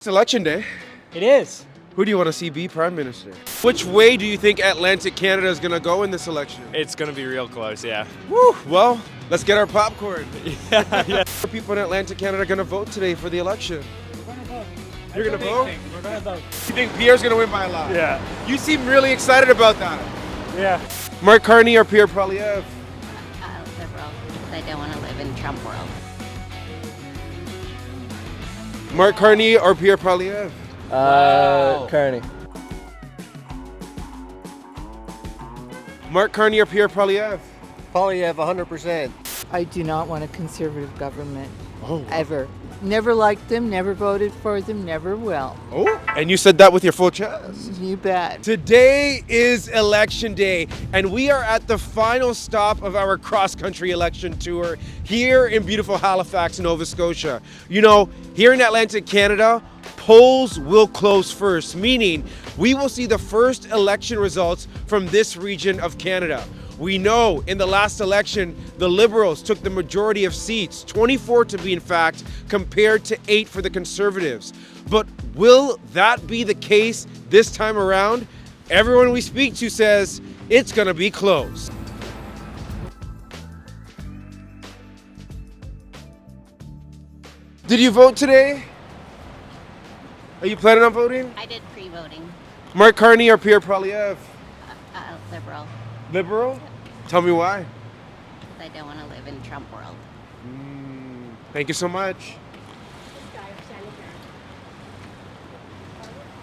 It's election day. It is. Who do you want to see be prime minister? Which way do you think Atlantic Canada is going to go in this election? It's gonna be real close, yeah. Woo! Well, let's get our popcorn. yeah. People in Atlantic Canada are going to vote today for the election. You're going to vote? We're gonna vote. You think Pierre's going to win by a lot? Yeah. You seem really excited about that. Yeah. Mark Carney or Pierre Poilievre? Liberal, because I don't want to live in Trump world. Mark Carney or Pierre Poilievre? Carney. Mark Carney or Pierre Poilievre? Poilievre, 100%. I do not want a conservative government, Oh. ever. Never liked them, never voted for them, never will. Oh, and you said that with your full chest. You bet. Today is election day, and we are at the final stop of our cross-country election tour here in beautiful Halifax, Nova Scotia. You know, here in Atlantic Canada, polls will close first, meaning we will see the first election results from this region of Canada. We know in the last election, the Liberals took the majority of seats, 24 to be in fact, compared to 8 for the Conservatives. But will that be the case this time around? Everyone we speak to says it's gonna be close. Did you vote today? Are you planning on voting? I did pre-voting. Mark Carney or Pierre Poilievre? Liberal, Liberal? Tell me why. because I don't want to live in Trump world. Thank you so much.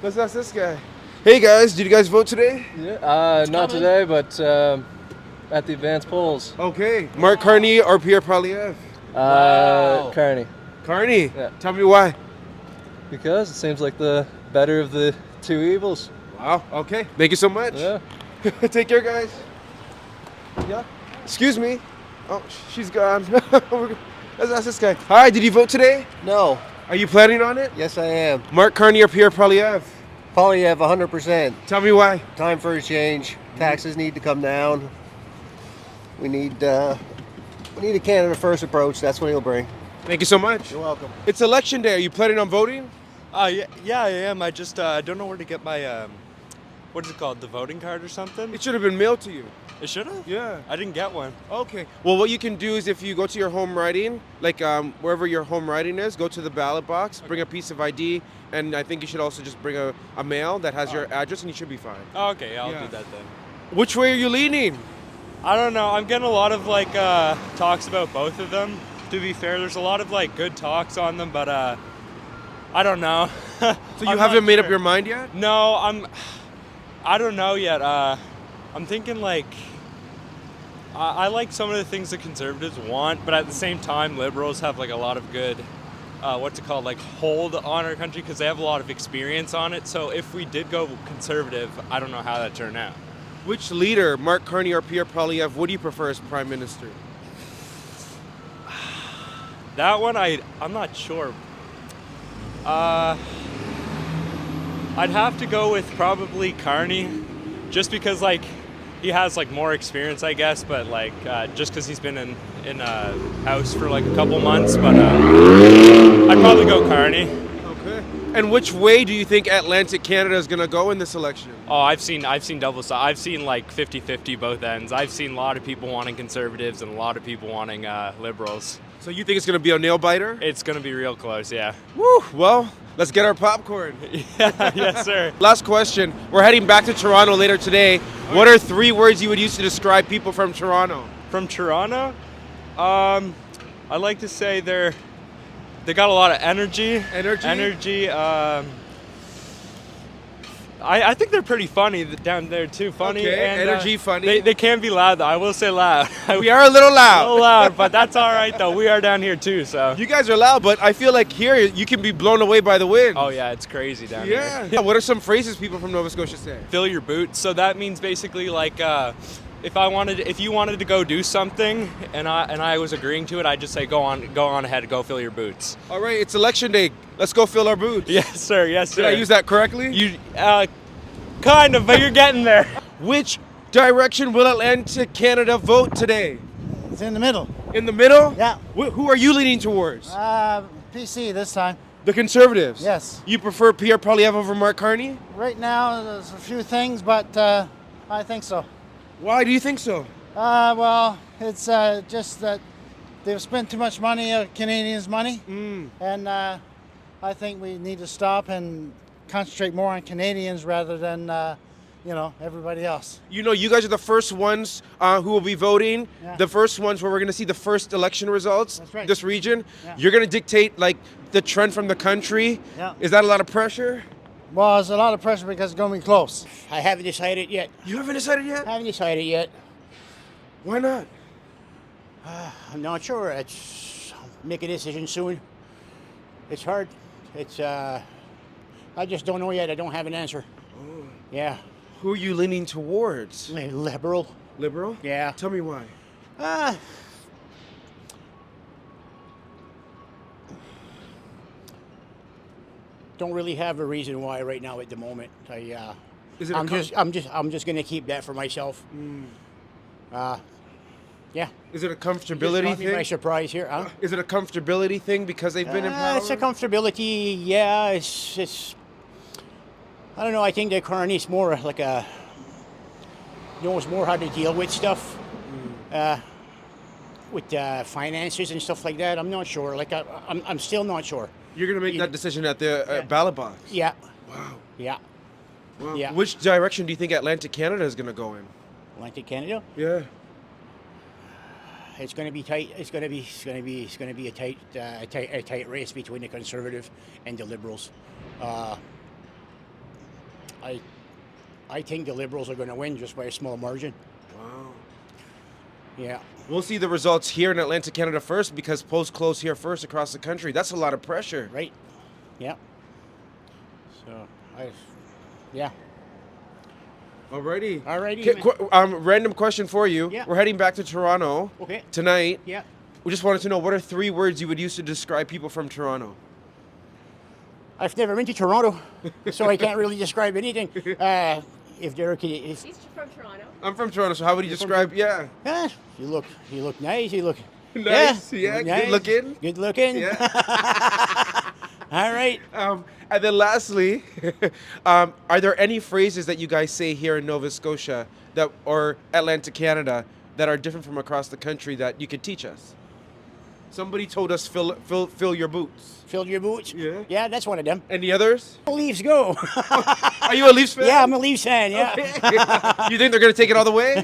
Let's ask this guy. Hey guys, did you guys vote today? Yeah. Not today, but at the advanced polls. Okay. Mark Carney or Pierre Poilievre? Carney. Carney. Yeah. Tell me why. Because it seems like the better of the two evils. Wow. Okay. Thank you so much. Yeah. Take care, guys. Yeah. Excuse me. Oh, she's gone. Let's ask this guy. Hi. Did you vote today? No. Are you planning on it? Yes, I am. Mark Carney or Pierre Poilievre? Poilievre, 100%. Tell me why. Time for a change. Taxes need to come down. We need a Canada First approach. That's what he'll bring. Thank you so much. You're welcome. It's election day. Are you planning on voting? Yeah, I am. I just don't know where to get my what is it called? The voting card or something? It should have been mailed to you. It should have? Yeah. I didn't get one. Okay. Well, what you can do is if you go to your home writing, like wherever your home writing is, go to the ballot box, bring a piece of ID, and I think you should also just bring a mail that has your address, and you should be fine. Oh, okay, I'll Yeah. do that then. Which way are you leaning? I don't know. I'm getting a lot of like talks about both of them. To be fair, there's a lot of like good talks on them, but I don't know. So you haven't made up your mind yet? No, I don't know yet. I'm thinking like I like some of the things the Conservatives want, but at the same time, Liberals have like a lot of good, what's it called, like hold on our country because they have a lot of experience on it. So if we did go Conservative, I don't know how that turned out. Which leader, Mark Carney or Pierre Poilievre, would you prefer as prime minister? That one, I'm not sure. I'd have to go with probably Carney, just because like he has like more experience, I guess. But like just because he's been in a house for like a couple months. But I'd probably go Carney. Okay. And which way do you think Atlantic Canada is going to go in this election? Oh, I've seen double sides. I've seen like 50-50 both ends. I've seen a lot of people wanting Conservatives and a lot of people wanting Liberals. So you think it's going to be a nail biter? It's gonna be real close, yeah. Woo! Well, let's get our popcorn. Yeah, yes, sir. Last question. We're heading back to Toronto later today. What are 3 words you would use to describe people from Toronto? From Toronto, I like to say they got a lot of energy. Energy? I think they're pretty funny down there too. Funny Okay, and energy, funny. They can be loud though. I will say loud. We are a little A loud. little loud, but that's all right though. We are down here too, so. You guys are loud, but I feel like here you can be blown away by the wind. Oh yeah, it's crazy down Yeah. here. What are some phrases people from Nova Scotia say? Fill your boots. So that means basically like if you wanted to go do something and I was agreeing to it, I'd just say go on ahead, go fill your boots. All right, it's election day. Let's go fill our boots. Yes, sir. Yes, sir. Did I use that correctly? You kind of, but you're getting there. Which direction will Atlantic Canada vote today? It's in the middle. In the middle? Yeah. Who are you leaning towards? PC this time. The Conservatives? Yes. You prefer Pierre Poilievre over Mark Carney? Right now, there's a few things, but I think so. Why do you think so? Well, it's just that they've spent too much money, Canadians' money, and I think we need to stop and concentrate more on Canadians rather than, everybody else. You know, you guys are the first ones who will be voting. Yeah. The first ones where we're going to see the first election results. That's right. This region. Yeah. You're going to dictate like the trend from the country. Yeah. Is that a lot of pressure? Well, there's a lot of pressure because it's going to be close. I haven't decided yet. You haven't decided yet? I haven't decided yet. Why not? I'm not sure. I'll make a decision soon. It's hard. It's I just don't know yet. I don't have an answer. Oh. Yeah. Who are you leaning towards? Liberal. Liberal? Yeah. Tell me why. Don't really have a reason why right now at the moment. Is it I'm just gonna keep that for myself. Yeah. Is it a Just comfortability caught me by thing? surprise here, huh? Is it a comfortability thing because they've been in power? It's a comfortability. Yeah. It's. I don't know. I think that Carney's more like knows more how to deal with stuff, with finances and stuff like that. I'm not sure. Like I'm still not sure. You're going to make that decision at the ballot box. Yeah. Wow. Yeah. Wow. Yeah. Which direction do you think Atlantic Canada is going to go in? Atlantic Canada. Yeah. It's going to be tight. It's going to be a tight race between the Conservative and the Liberals. I think the Liberals are going to win just by a small margin. Wow. Yeah. We'll see the results here in Atlantic Canada first because polls close here first across the country. That's a lot of pressure. Right. Yeah. So yeah. Alrighty. Alrighty. Random question for you. Yeah. We're heading back to Toronto Okay. tonight. Yeah. We just wanted to know, what are 3 words you would use to describe people from Toronto? I've never been to Toronto, so I can't really describe anything. If they're He's from Toronto. I'm from Toronto, so how would you describe? Yeah. you look nice. You look Nice. Yeah. nice, Good looking. Good looking. Yeah. All right. And then lastly, are there any phrases that you guys say here in Nova Scotia or Atlantic Canada that are different from across the country that you could teach us? Somebody told us fill your boots. Fill your boots. Yeah. Yeah, that's one of them. Any others? Leafs go. Are you a Leafs fan? Yeah, I'm a Leafs fan. Yeah. Okay. You think they're going to take it all the way?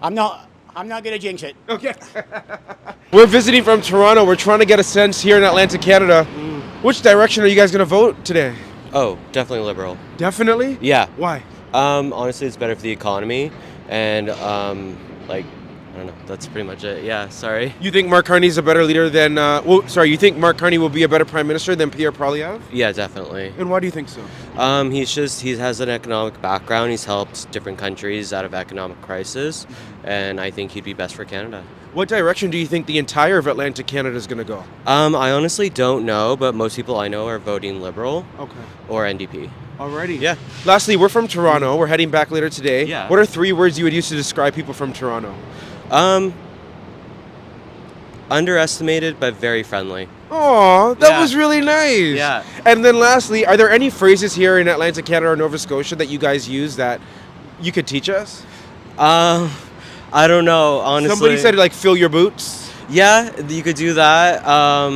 I'm not gonna jinx it. Okay. We're visiting from Toronto. We're trying to get a sense here in Atlantic Canada. Which direction are you guys going to vote today? Oh, definitely liberal. Definitely? Yeah. Why? Honestly, it's better for the economy, and I don't know. That's pretty much it. Yeah. Sorry. You think Mark Carney is a better leader than? You think Mark Carney will be a better prime minister than Pierre Poilievre? Yeah, definitely. And why do you think so? He has an economic background. He's helped different countries out of economic crisis, and I think he'd be best for Canada. What direction do you think the entire of Atlantic Canada is going to go? I honestly don't know, but most people I know are voting Liberal or NDP. Alrighty. Yeah. Lastly, we're from Toronto. We're heading back later today. Yeah. What are 3 words you would use to describe people from Toronto? Underestimated but very friendly. Oh, that was really nice. Yeah. And then lastly, are there any phrases here in Atlantic Canada or Nova Scotia that you guys use that you could teach us? I don't know, honestly. Somebody said like fill your boots. Yeah, you could do that.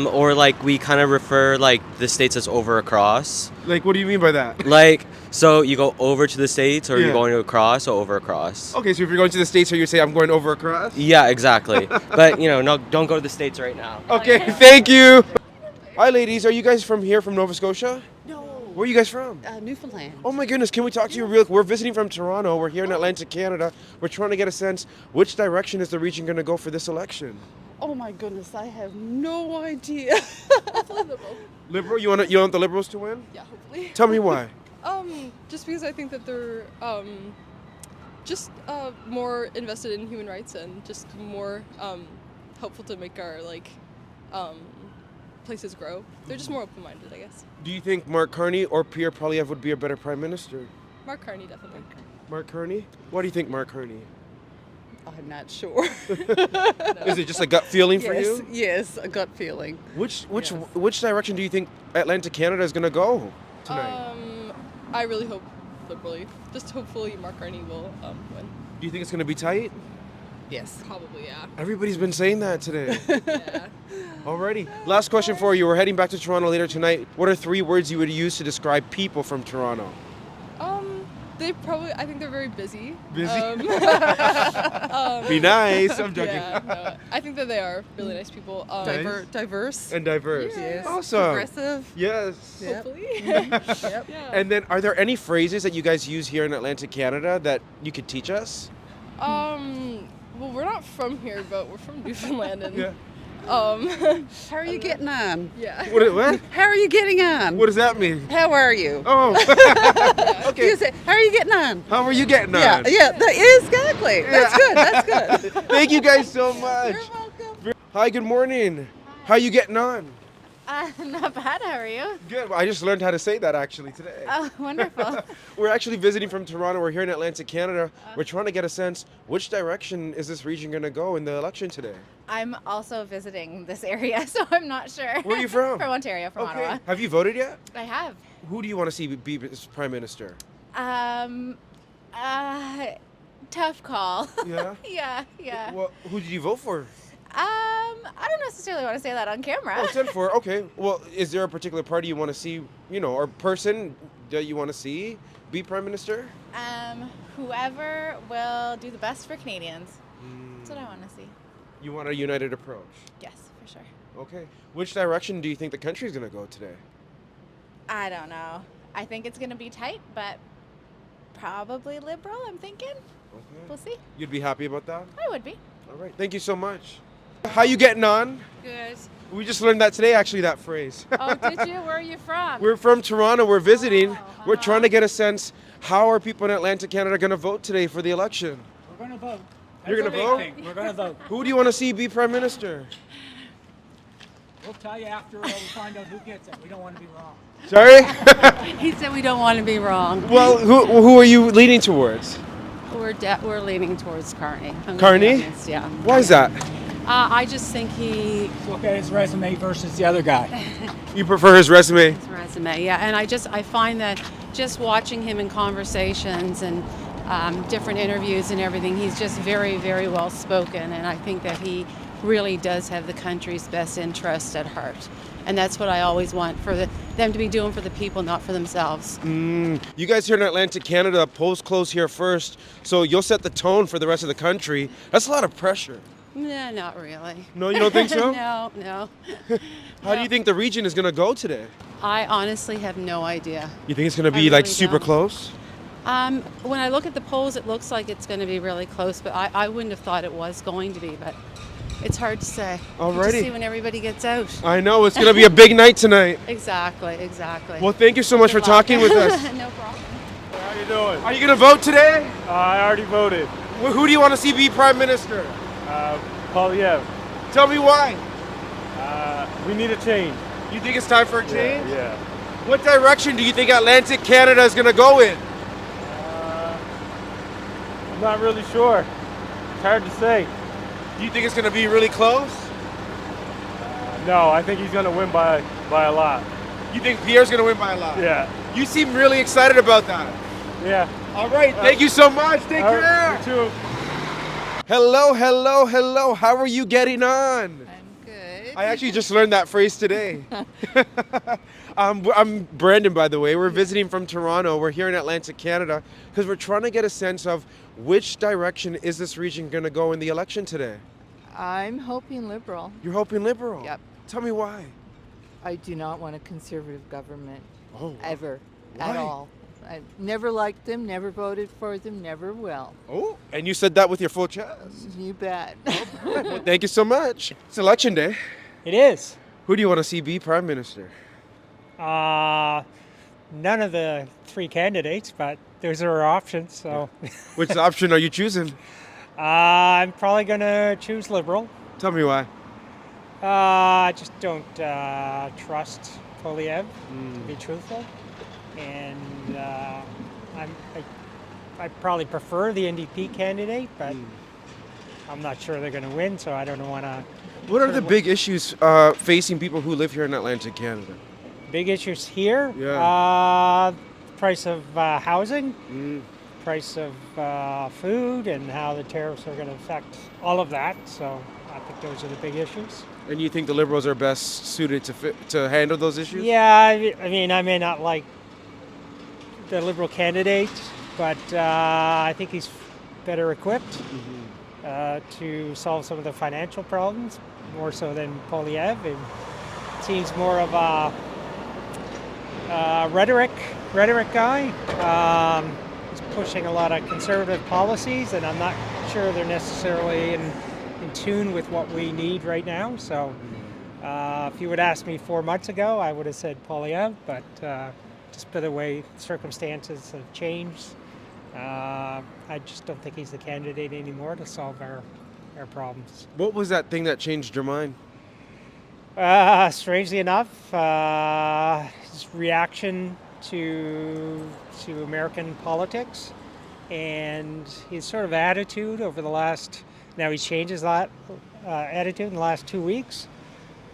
Or like we kind of refer like the States as over across. Like, what do you mean by that? Like, so you go over to the States, or Yeah. you're going across, or over across. Okay, so if you're going to the States, or you say I'm going over across? Yeah, exactly. But no, don't go to the States right now. Okay, thank you. Hi, ladies. Are you guys from here, from Nova Scotia? No. Where are you guys from? Newfoundland. Oh my goodness, can we talk to you real quick? We're visiting from Toronto. We're here in Atlantic Canada. We're trying to get a sense, which direction is the region going to go for this election? Oh my goodness, I have no idea. Liberal? You want the Liberals to win? Yeah, hopefully. Tell me why. Just because I think that they're just more invested in human rights and just more helpful to make our places grow. They're just more open-minded, I guess. Do you think Mark Carney or Pierre Poilievre would be a better prime minister? Mark Carney, definitely. Mark Carney? Why do you think Mark Carney? I'm not sure. Is it just a gut feeling for yes, you? yes, a gut feeling. Which direction do you think Atlantic Canada is going to go tonight? I really hope liberally. Just hopefully Mark Carney will win. Do you think it's going to be tight? Yes. Probably, yeah. Everybody's been saying that today. Yeah. Alrighty. Last question for you. We're heading back to Toronto later tonight. What are 3 words you would use to describe people from Toronto? I think they're very busy. Busy? Be nice. I'm joking. Yeah, no, I think that they are really nice people. Diverse. And diverse. Yes. Awesome. Progressive. Yes. Yep. Hopefully. Yep. Yeah. And then are there any phrases that you guys use here in Atlantic Canada that you could teach us? Well, we're not from here, but we're from Newfoundland, and Yeah. How are you getting on? yeah. What? How are you getting on? What does that mean? How are you? Oh. Okay. You say, how are you getting on? How are you getting on? Yeah, yeah, exactly. That's good. That's good. Thank you guys so much. You're welcome. Hi, good morning. How are you getting on? Not bad. How are you? Good. Well, I just learned how to say that actually today. Oh, wonderful. We're actually visiting from Toronto. We're here in Atlantic Canada. We're trying to get a sense, which direction is this region going to go in the election today? I'm also visiting this area, so I'm not sure. Where are you from? From Ontario, from Ottawa. Have you voted yet? I have. Who do you want to see be Prime Minister? Tough call. Yeah? Yeah. Well, who did you vote for? I don't necessarily want to say that on camera. Oh, 10-4. Okay. Well, is there a particular party you want to see, or person that you want to see be Prime Minister? Whoever will do the best for Canadians. That's what I want to see. You want a united approach? Yes, for sure. Okay. Which direction do you think the country's going to go today? I don't know. I think it's going to be tight, but probably liberal, I'm thinking. Okay. We'll see. You'd be happy about that? I would be. All right. Thank you so much. How you getting on? Good. We just learned that today, actually, that phrase. Oh, did you? Where are you from? We're from Toronto. We're visiting. We're trying to get a sense, how are people in Atlantic Canada going to vote today for the election? We're going to vote. You're going to vote? We're going to vote. Who do you want to see be Prime Minister? We'll tell you after we find out who gets it. We don't want to be wrong. Sorry? He said we don't want to be wrong. Well, who are you leaning towards? We're leaning towards Carney. I'm gonna be Carney? honest, yeah. Why is that? I just think Look at his resume versus the other guy. You prefer his resume? his resume, yeah. And I find that just watching him in conversations and different interviews and everything, he's just very, very well spoken. And I think that he really does have the country's best interest at heart. And that's what I always want for them to be doing for the people, not for themselves. You guys here in Atlantic Canada, polls close here first, so you'll set the tone for the rest of the country. That's a lot of pressure. Nah, not really. No, you don't think so? No. How do you think the region is going to go today? I honestly have no idea. You think it's going to be I like really super don't. close? When I look at the polls, it looks like it's going to be really close, but I wouldn't have thought it was going to be, but it's hard to say. Alrighty. You just see when everybody gets out. I know, it's going to be a big night tonight. Exactly. Well, thank you so much for Good luck. talking with us. No problem. How you doing? Are you going to vote today? I already voted. Who do you want to see be Prime Minister? Polyev. Tell me why. We need a change. You think it's time for a change? Yeah. What direction do you think Atlantic Canada is going to go in? I'm not really sure. It's hard to say. Do you think it's going to be really close? No, I think he's going to win by a lot. You think Pierre's going to win by a lot? Yeah. You seem really excited about that. Yeah. All right. Thank you so much. Take care. You too. Hello. How are you getting on? I'm good. I actually just learned that phrase today. I'm Brandon, by the way. We're visiting from Toronto. We're here in Atlantic Canada because we're trying to get a sense of which direction is this region going to go in the election today. I'm hoping liberal. You're hoping liberal? Yep. Tell me why. I do not want a conservative government. Oh. Ever. Why? At all. I never liked them, never voted for them, never will. Oh, and you said that with your full chest. You bet. Well, thank you so much. It's election day. It is. Who do you want to see be Prime Minister? None of the 3 candidates, but those are our options. So Which option are you choosing? I'm probably going to choose Liberal. Tell me why. I just don't trust Polyev, to be truthful. And I probably prefer the NDP candidate, but I'm not sure they're going to win, so I don't want to. What are the big issues facing people who live here in Atlantic Canada? Big issues here? Yeah. Price of housing, price of food, and how the tariffs are going to affect all of that. So I think those are the big issues. And you think the Liberals are best suited to handle those issues? Yeah, I mean, I may not like the Liberal candidate, but I think he's better equipped to solve some of the financial problems, more so than Polyev. It seems more of a rhetoric guy. He's pushing a lot of conservative policies, and I'm not sure they're necessarily in tune with what we need right now. So if you would ask me 4 months ago, I would have said Polyev, but just by the way circumstances have changed, I just don't think he's the candidate anymore to solve our problems. What was that thing that changed your mind? Strangely enough, his reaction to American politics and his sort of attitude over the last. Now he's changed his attitude in the last 2 weeks,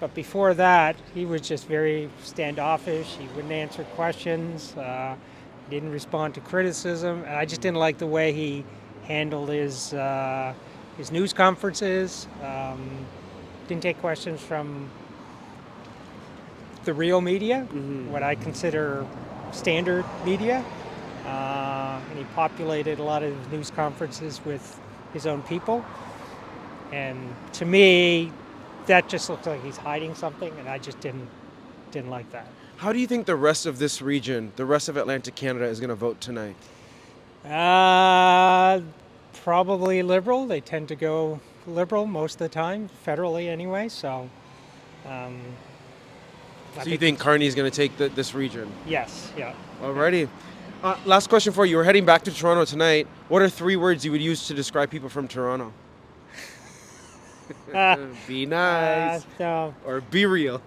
but before that he was just very standoffish. He wouldn't answer questions. Didn't respond to criticism, and I just didn't like the way he handled his news conferences. Didn't take questions from the real media, what I consider standard media, and he populated a lot of his news conferences with his own people. And to me, that just looks like he's hiding something, and I just didn't like that. How do you think the rest of this region, the rest of Atlantic Canada, is going to vote tonight? Probably Liberal. They tend to go Liberal most of the time, federally anyway. So. So you think Carney's going to take this region? Yes. Yeah. Alrighty. Last question for you. We're heading back to Toronto tonight. What are 3 words you would use to describe people from Toronto? Be nice. No. Or be real.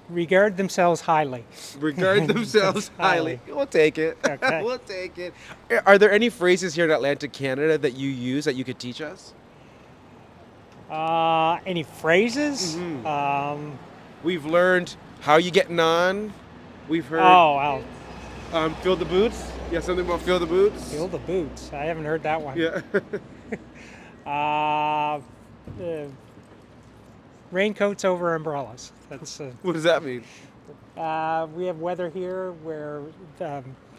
Regard themselves highly. Regard themselves highly. We'll take it. Okay. We'll take it. Are there any phrases here in Atlantic Canada that you use that you could teach us? Any phrases? We've learned how you getting on. We've heard. Oh, wow. Fill the boots. Yeah, something about fill the boots. Fill the boots. I haven't heard that one. Yeah. Raincoats over umbrellas. That's. What does that mean? We have weather here where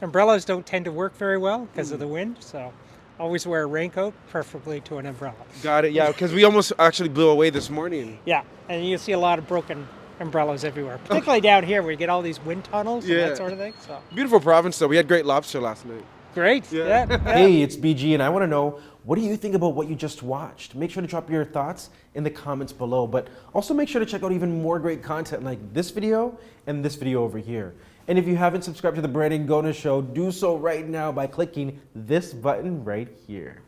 umbrellas don't tend to work very well because of the wind. So. Always wear a raincoat, preferably to an umbrella. Got it, yeah, because we almost actually blew away this morning. Yeah, and you see a lot of broken umbrellas everywhere, particularly down here where you get all these wind tunnels and that sort of thing. So. Beautiful province, though. We had great lobster last night. Great, yeah. Hey, it's BG, and I want to know, what do you think about what you just watched? Make sure to drop your thoughts in the comments below, but also make sure to check out even more great content like this video and this video over here. And if you haven't subscribed to the Brandon Gonez Show, do so right now by clicking this button right here.